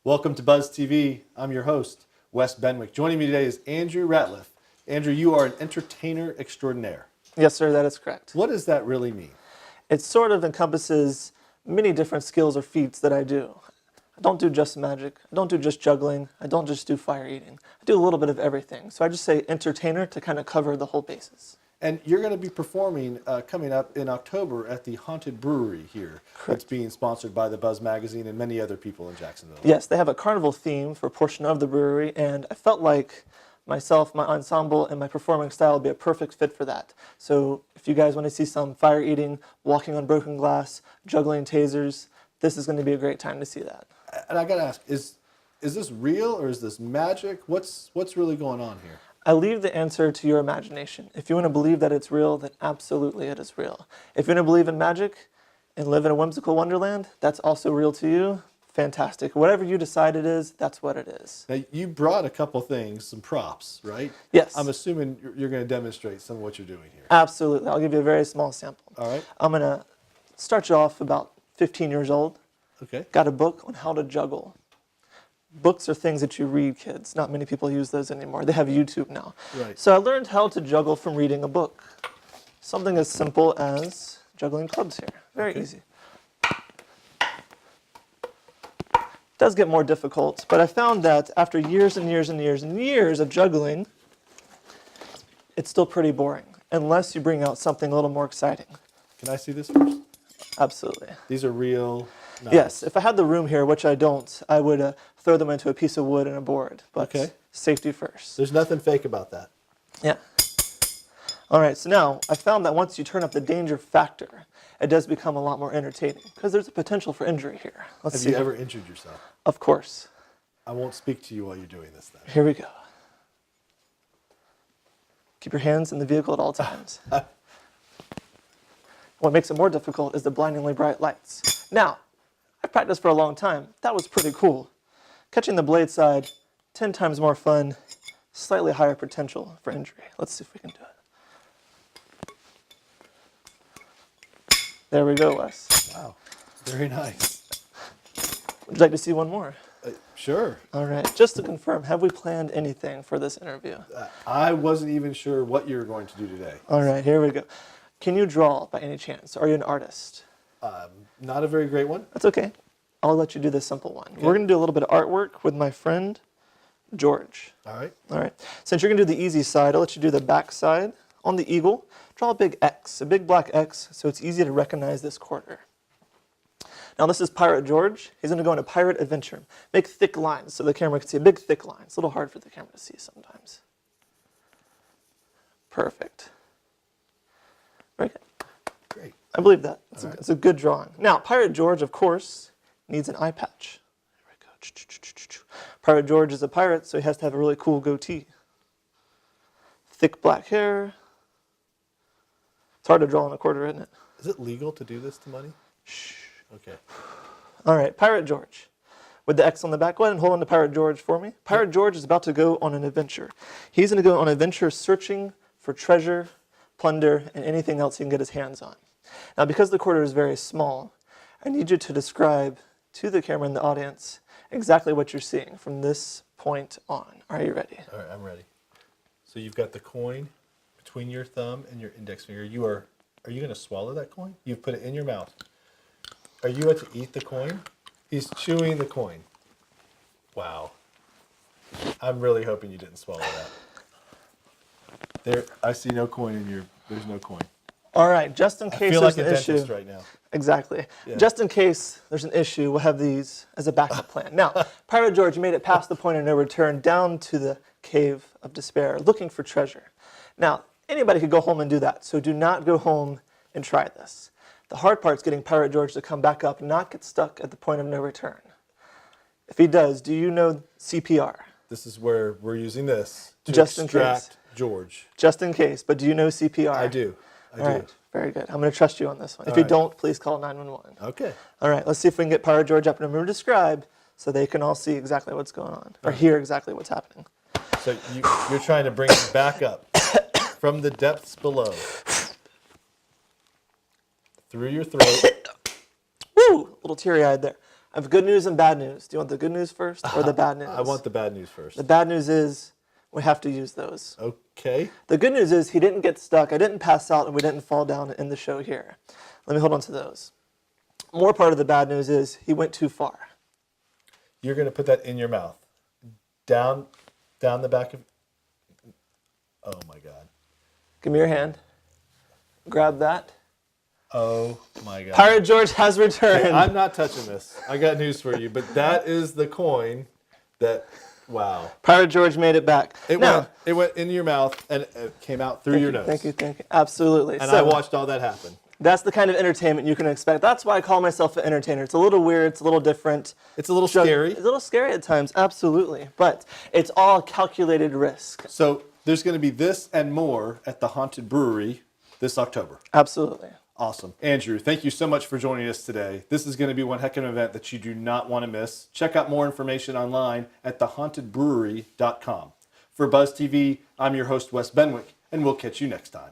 Welcome to Buzz TV. I'm your host, Wes Benwick. Joining me today is Andrew Ratliff. Andrew, you are an entertainer extraordinaire. Yes, sir, that is correct. What does that really mean? It sort of encompasses many different skills or feats that I do. I don't do just magic. I don't do just juggling. I don't just do fire eating. I do a little bit of everything. So I just say entertainer to kind of cover the whole bases. And you're going to be performing coming up in October at the Haunted Brewery here. Correct. It's being sponsored by the Buzz Magazine and many other people in Jacksonville. Yes, they have a carnival theme for a portion of the brewery, and I felt like myself, my ensemble, and my performing style would be a perfect fit for that. So if you guys want to see some fire eating, walking on broken glass, juggling tasers, this is going to be a great time to see that. And I got to ask, is this real or is this magic? What's really going on here? I leave the answer to your imagination. If you want to believe that it's real, then absolutely it is real. If you want to believe in magic and live in a whimsical wonderland, that's also real to you. Fantastic. Whatever you decide it is, that's what it is. Now, you brought a couple things, some props, right? Yes. I'm assuming you're going to demonstrate some of what you're doing here. Absolutely. I'll give you a very small sample. All right. I'm going to start you off about 15 years old. Okay. Got a book on how to juggle. Books are things that you read, kids. Not many people use those anymore. They have YouTube now. Right. So I learned how to juggle from reading a book. Something as simple as juggling clubs here. Very easy. It does get more difficult, but I found that after years and years and years and years of juggling, it's still pretty boring, unless you bring out something a little more exciting. Can I see this first? Absolutely. These are real knives. Yes, if I had the room here, which I don't, I would throw them into a piece of wood and a board, but safety first. There's nothing fake about that. Yeah. All right, so now I found that once you turn up the danger factor, it does become a lot more entertaining because there's a potential for injury here. Let's see. Have you ever injured yourself? Of course. I won't speak to you while you're doing this then. Here we go. Keep your hands in the vehicle at all times. What makes it more difficult is the blindingly bright lights. Now, I've practiced for a long time. That was pretty cool. Catching the blade side, 10 times more fun, slightly higher potential for injury. Let's see if we can do it. There we go, Wes. Wow, very nice. Would you like to see one more? Sure. All right, just to confirm, have we planned anything for this interview? I wasn't even sure what you were going to do today. All right, here we go. Can you draw by any chance? Are you an artist? Not a very great one. That's okay. I'll let you do the simple one. Okay. We're going to do a little bit of artwork with my friend, George. All right. All right. Since you're going to do the easy side, I'll let you do the back side. On the eagle, draw a big X, a big black X, so it's easy to recognize this quarter. Now this is Pirate George. He's going to go on a pirate adventure. Make thick lines so the camera can see a big thick line. It's a little hard for the camera to see sometimes. Perfect. Very good. Great. I believe that. It's a good drawing. Now, Pirate George, of course, needs an eye patch. There we go. Pirate George is a pirate, so he has to have a really cool goatee. Thick black hair. It's hard to draw on a quarter, isn't it? Is it legal to do this to money? Shh. Okay. All right, Pirate George. With the X on the back, go ahead and hold on to Pirate George for me. Pirate George is about to go on an adventure. He's going to go on an adventure searching for treasure, plunder, and anything else he can get his hands on. Now, because the quarter is very small, I need you to describe to the camera and the audience exactly what you're seeing from this point on. Are you ready? All right, I'm ready. So you've got the coin between your thumb and your index finger. Are you going to swallow that coin? You've put it in your mouth. Are you about to eat the coin? He's chewing the coin. Wow. I'm really hoping you didn't swallow that. I see no coin in there's no coin. All right, just in case there's an issue. Dentist right now. Exactly. Yeah. Just in case there's an issue, we'll have these as a backup plan. Now, Pirate George made it past the point of no return down to the cave of despair, looking for treasure. Now, anybody could go home and do that, so do not go home and try this. The hard part is getting Pirate George to come back up and not get stuck at the point of no return. If he does, do you know CPR? This is where we're using this to just in extract case. George. Just in case, but do you know CPR? I do. I do. All right, very good. I'm going to trust you on this one. If All you right. don't, please call 911. Okay. All right, let's see if we can get Pirate George up and remember to describe so they can all see exactly what's going on or hear exactly what's happening. So you're trying to bring him back up from the depths below. Through your throat. Woo! A little teary-eyed there. I have good news and bad news. Do you want the good news first or the bad news? I want the bad news first. The bad news is we have to use those. Okay. The good news is he didn't get stuck. I didn't pass out, and we didn't fall down in the show here. Let me hold on to those. More part of the bad news is he went too far. You're going to put that in your mouth. Down the back of... Oh, my God. Give me your hand. Grab that. Oh, my God. Pirate George has returned. Hey, I'm not touching this. I got news for you, but that is the coin that... Wow. Pirate George made it back. It went into your mouth and it came out through your nose. Thank you. Absolutely. And So, I watched all that happen. that's the kind of entertainment you can expect. That's why I call myself an entertainer. It's a little weird. It's a little different. It's a little scary. It's a little scary at times, absolutely. But it's all calculated risk. So there's going to be this and more at the Haunted Brewery this October. Absolutely. Awesome. Andrew, thank you so much for joining us today. This is going to be one heck of an event that you do not want to miss. Check out more information online at thehauntedbrewery.com. For Buzz TV, I'm your host, Wes Benwick, and we'll catch you next time.